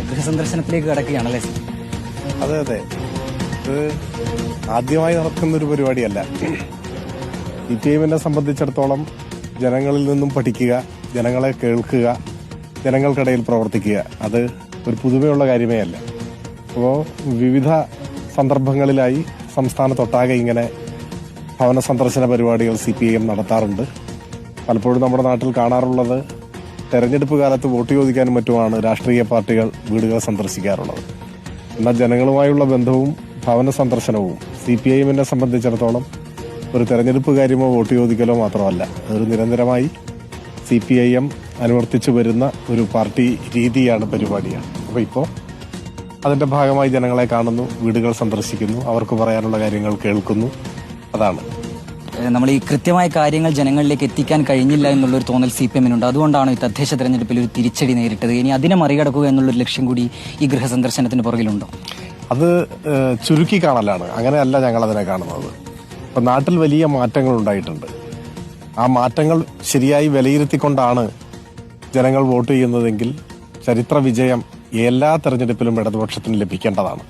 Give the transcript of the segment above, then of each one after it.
ഗൃഹസന്ദർശനത്തിലേക്ക് കടക്കുകയാണല്ലേ? അതെ അതെ, ഇത് ആദ്യമായി നടക്കുന്ന ഒരു പരിപാടിയല്ല. CPIM-നെ സംബന്ധിച്ചിടത്തോളം ജനങ്ങളിൽ നിന്നും പഠിക്കുക, ജനങ്ങളെ കേൾക്കുക, ജനങ്ങൾക്കിടയിൽ പ്രവർത്തിക്കുക, അത് ഒരു പുതുമയുള്ള കാര്യമേ അല്ല. അപ്പോൾ വിവിധ സന്ദർഭങ്ങളിലായി സംസ്ഥാനത്തൊട്ടാകെ ഇങ്ങനെ ഭവന സന്ദർശന പരിപാടികൾ CPIM നടത്താറുണ്ട്. പലപ്പോഴും നമ്മുടെ നാട്ടിൽ കാണാറുള്ളത് തെരഞ്ഞെടുപ്പ് കാലത്ത് വോട്ട് ചോദിക്കാനും മറ്റുമാണ് രാഷ്ട്രീയ പാർട്ടികൾ വീടുകൾ സന്ദർശിക്കാറുള്ളത്. എന്നാൽ ജനങ്ങളുമായുള്ള ബന്ധവും ഭവന സന്ദർശനവും CPIM-നെ സംബന്ധിച്ചിടത്തോളം ഒരു തെരഞ്ഞെടുപ്പ് കാര്യമോ വോട്ട് ചോദിക്കലോ മാത്രമല്ല, അതൊരു നിരന്തരമായി CPIM അനുവർത്തിച്ചു വരുന്ന ഒരു പാർട്ടി രീതിയാണ്, പരിപാടിയാണ്. അപ്പോൾ ഇപ്പോൾ അതിന്റെ ഭാഗമായി ജനങ്ങളെ കാണുന്നു, വീടുകൾ സന്ദർശിക്കുന്നു, അവർക്ക് പറയാനുള്ള കാര്യങ്ങൾ കേൾക്കുന്നു. അതാണ് നമ്മൾ ഈ കൃത്യമായ കാര്യങ്ങൾ ജനങ്ങളിലേക്ക് എത്തിക്കാൻ കഴിഞ്ഞില്ല എന്നുള്ളൊരു തോന്നൽ CPIM-നുണ്ട്. അതുകൊണ്ടാണ് ഈ തദ്ദേശ തെരഞ്ഞെടുപ്പിൽ ഒരു തിരിച്ചടി നേരിട്ടത്. ഇനി അതിനെ മറികടക്കുക എന്നുള്ളൊരു ലക്ഷ്യം കൂടി ഈ ഗൃഹസന്ദർശനത്തിന് പുറകിലുണ്ടോ? അത് ചുരുക്കി കാണലാണ്. അങ്ങനെയല്ല ഞങ്ങൾ അതിനെ കാണുന്നത്. ഇപ്പം നാട്ടിൽ വലിയ മാറ്റങ്ങൾ ഉണ്ടായിട്ടുണ്ട്. ആ മാറ്റങ്ങൾ ശരിയായി വിലയിരുത്തിക്കൊണ്ടാണ് ജനങ്ങൾ വോട്ട് ചെയ്യുന്നതെങ്കിൽ ചരിത്ര വിജയം എല്ലാ തെരഞ്ഞെടുപ്പിലും ഇടതുപക്ഷത്തിന് ലഭിക്കേണ്ടതാണ്.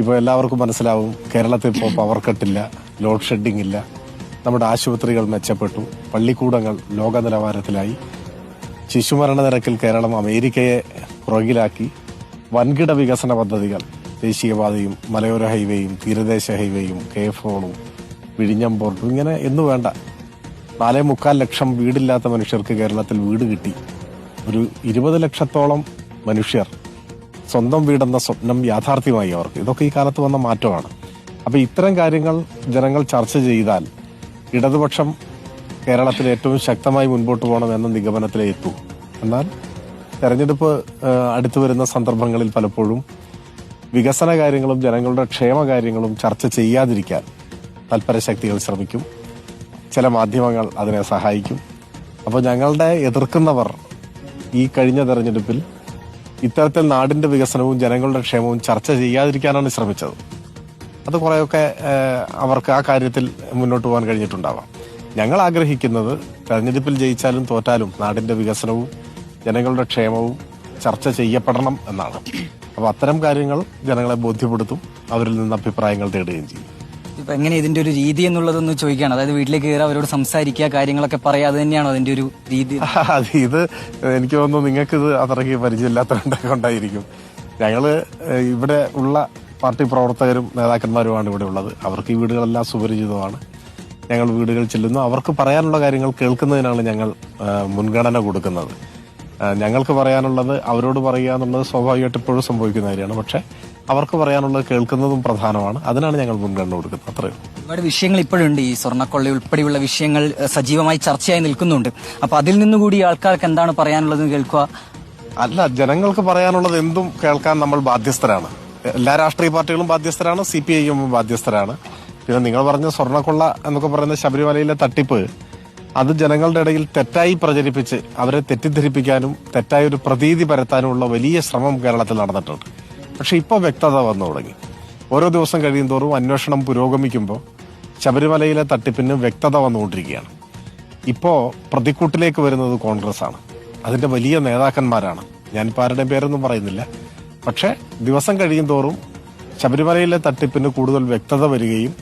ഇപ്പോൾ എല്ലാവർക്കും മനസ്സിലാവും, കേരളത്തിൽ ഇപ്പോൾ പവർ കട്ടില്ല, ലോഡ് ഷെഡിംഗ് ഇല്ല, നമ്മുടെ ആശുപത്രികൾ മെച്ചപ്പെട്ടു, പള്ളിക്കൂടങ്ങൾ ലോക നിലവാരത്തിലായി, ശിശുമരണ നിരക്കിൽ കേരളം അമേരിക്കയെ പുറകിലാക്കി, വൻകിട വികസന പദ്ധതികൾ, ദേശീയപാതയും മലയോര ഹൈവേയും തീരദേശ ഹൈവേയും KFOണും വിഴിഞ്ഞം പോർട്ടും, ഇങ്ങനെ എന്നു വേണ്ട 4.25 ലക്ഷം വീടില്ലാത്ത മനുഷ്യർക്ക് കേരളത്തിൽ വീട് കിട്ടി. ഒരു 20 ലക്ഷത്തോളം മനുഷ്യർ സ്വന്തം വീടെന്ന സ്വപ്നം യാഥാർത്ഥ്യമായി അവർക്ക്. ഇതൊക്കെ ഈ കാലത്ത് വന്ന മാറ്റമാണ്. അപ്പോൾ ഇത്തരം കാര്യങ്ങൾ ജനങ്ങൾ ചർച്ച ചെയ്താൽ ഇടതുപക്ഷം കേരളത്തിൽ ഏറ്റവും ശക്തമായി മുൻപോട്ട് പോകണമെന്ന നിഗമനത്തിലേ എത്തൂ. എന്നാൽ തെരഞ്ഞെടുപ്പ് അടുത്തു വരുന്ന സന്ദർഭങ്ങളിൽ പലപ്പോഴും വികസന കാര്യങ്ങളും ജനങ്ങളുടെ ക്ഷേമകാര്യങ്ങളും ചർച്ച ചെയ്യാതിരിക്കാൻ തൽപര ശക്തികൾ ശ്രമിക്കും. ചില മാധ്യമങ്ങൾ അതിനെ സഹായിക്കും. അപ്പോൾ ഞങ്ങളുടെ എതിർക്കുന്നവർ ഈ കഴിഞ്ഞ തെരഞ്ഞെടുപ്പിൽ ഇത്തരത്തിൽ നാടിന്റെ വികസനവും ജനങ്ങളുടെ ക്ഷേമവും ചർച്ച ചെയ്യാതിരിക്കാനാണ് ശ്രമിച്ചത്. അത് കുറേയൊക്കെ അവർക്ക് ആ കാര്യത്തിൽ മുന്നോട്ട് പോകാൻ കഴിഞ്ഞിട്ടുണ്ടാവാം. ഞങ്ങൾ ആഗ്രഹിക്കുന്നത് തെരഞ്ഞെടുപ്പിൽ ജയിച്ചാലും തോറ്റാലും നാടിന്റെ വികസനവും ജനങ്ങളുടെ ക്ഷേമവും ചർച്ച ചെയ്യപ്പെടണം എന്നാണ്. അപ്പോൾ അത്തരം കാര്യങ്ങൾ ജനങ്ങളെ ബോധ്യപ്പെടുത്തും, അവരിൽ നിന്ന് അഭിപ്രായങ്ങൾ തേടുകയും ചെയ്യും. ഇപ്പൊ എങ്ങനെ ഇതിന്റെ ഒരു രീതി എന്നുള്ളതൊന്ന് ചോദിക്കുകയാണ്. അതായത് വീട്ടിലേക്ക് കയറി അവരോട് സംസാരിക്കുക, കാര്യങ്ങളൊക്കെ പറയാതെ തന്നെയാണോ അതിന്റെ ഒരു രീതി? ഇത് എനിക്ക് തോന്നുന്നു നിങ്ങൾക്കിത് അത്രയ്ക്ക് പരിചയമില്ലാത്തതുകൊണ്ടൊക്കെ ഉണ്ടായിരിക്കും. ഞങ്ങള് ഇവിടെ ഉള്ള പാർട്ടി പ്രവർത്തകരും നേതാക്കന്മാരുമാണ് ഇവിടെ ഉള്ളത്. അവർക്ക് ഈ വീടുകളെല്ലാം സുപരിചിതമാണ്. ഞങ്ങൾ വീടുകൾ ചെല്ലുന്നു, അവർക്ക് പറയാനുള്ള കാര്യങ്ങൾ കേൾക്കുന്നതിനാണ് ഞങ്ങൾ മുൻഗണന കൊടുക്കുന്നത്. ഞങ്ങൾക്ക് പറയാനുള്ളത് അവരോട് പറയുക എന്നുള്ളത് സ്വാഭാവികമായിട്ട് ഇപ്പോഴും സംഭവിക്കുന്ന കാര്യമാണ്. പക്ഷെ അവർക്ക് പറയാനുള്ളത് കേൾക്കുന്നതും പ്രധാനമാണ്. അതിനാണ് ഞങ്ങൾ മുൻഗണന കൊടുക്കുന്നത്. അത്രയും ഒരുപാട് വിഷയങ്ങൾ ഇപ്പോഴുണ്ട്. ഈ സ്വർണ്ണക്കൊള്ള ഉൾപ്പെടെയുള്ള വിഷയങ്ങൾ സജീവമായി ചർച്ചയായി നിൽക്കുന്നുണ്ട്. അപ്പൊ അതിൽ നിന്നുകൂടി ആൾക്കാർക്ക് എന്താണ് പറയാനുള്ളത് കേൾക്കുക? അല്ല, ജനങ്ങൾക്ക് പറയാനുള്ളത് എന്തും കേൾക്കാൻ നമ്മൾ ബാധ്യസ്ഥരാണ്. എല്ലാ രാഷ്ട്രീയ പാർട്ടികളും ബാധ്യസ്ഥരാണ്, CPIM ബാധ്യസ്ഥരാണ്. പിന്നെ നിങ്ങൾ പറഞ്ഞ സ്വർണ്ണക്കൊള്ള എന്നൊക്കെ പറയുന്ന ശബരിമലയിലെ തട്ടിപ്പ്, അത് ജനങ്ങളുടെ ഇടയിൽ തെറ്റായി പ്രചരിപ്പിച്ച് അവരെ തെറ്റിദ്ധരിപ്പിക്കാനും തെറ്റായ ഒരു പ്രതീതി പരത്താനുമുള്ള വലിയ ശ്രമം കേരളത്തിൽ നടന്നിട്ടുണ്ട്. പക്ഷെ ഇപ്പോൾ വ്യക്തത വന്നു തുടങ്ങി. ഓരോ ദിവസം കഴിയുന്തോറും അന്വേഷണം പുരോഗമിക്കുമ്പോൾ ശബരിമലയിലെ തട്ടിപ്പിന് വ്യക്തത വന്നുകൊണ്ടിരിക്കുകയാണ്. ഇപ്പോൾ പ്രതിക്കൂട്ടിലേക്ക് വരുന്നത് കോൺഗ്രസ്സാണ്, അതിന്റെ വലിയ നേതാക്കന്മാരാണ്. ഞാനിപ്പോൾ ആരുടെയും പേരൊന്നും പറയുന്നില്ല. പക്ഷെ ദിവസം കഴിയുന്തോറും ശബരിമലയിലെ തട്ടിപ്പിന് കൂടുതൽ വ്യക്തത വരികയും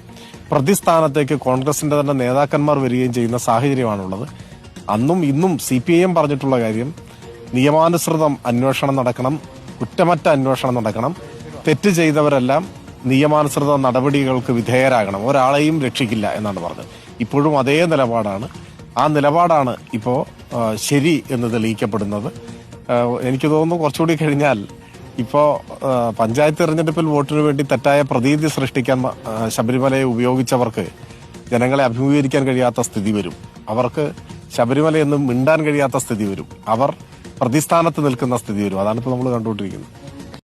പ്രതിസ്ഥാനത്തേക്ക് കോൺഗ്രസിന്റെ തന്നെ നേതാക്കന്മാർ വരികയും ചെയ്യുന്ന സാഹചര്യമാണുള്ളത്. അന്നും ഇന്നും CPIM പറഞ്ഞിട്ടുള്ള കാര്യം, നിയമാനുസൃതം അന്വേഷണം നടക്കണം, കുറ്റമറ്റ അന്വേഷണം നടക്കണം, തെറ്റ് ചെയ്തവരെല്ലാം നിയമാനുസൃത നടപടികൾക്ക് വിധേയരാകണം, ഒരാളെയും രക്ഷിക്കില്ല എന്നാണ് പറഞ്ഞത്. ഇപ്പോഴും അതേ നിലപാടാണ്. ആ നിലപാടാണ് ഇപ്പോൾ ശരി എന്ന് തെളിയിക്കപ്പെടുന്നത്. എനിക്ക് തോന്നുന്നു കുറച്ചുകൂടി കഴിഞ്ഞാൽ ഇപ്പോൾ പഞ്ചായത്ത് തെരഞ്ഞെടുപ്പിൽ വോട്ടിനു വേണ്ടി തെറ്റായ പ്രതീതി സൃഷ്ടിക്കാൻ ശബരിമലയെ ഉപയോഗിച്ചവർക്ക് ജനങ്ങളെ അഭിമുഖീകരിക്കാൻ കഴിയാത്ത സ്ഥിതി വരും. അവർക്ക് ശബരിമലയെന്നും മിണ്ടാൻ കഴിയാത്ത സ്ഥിതി വരും. അവർ പ്രതിസ്ഥാനത്ത് നിൽക്കുന്ന സ്ഥിതി വരും. അതാണ് ഇപ്പോൾ നമ്മൾ കണ്ടുകൊണ്ടിരിക്കുന്നത്.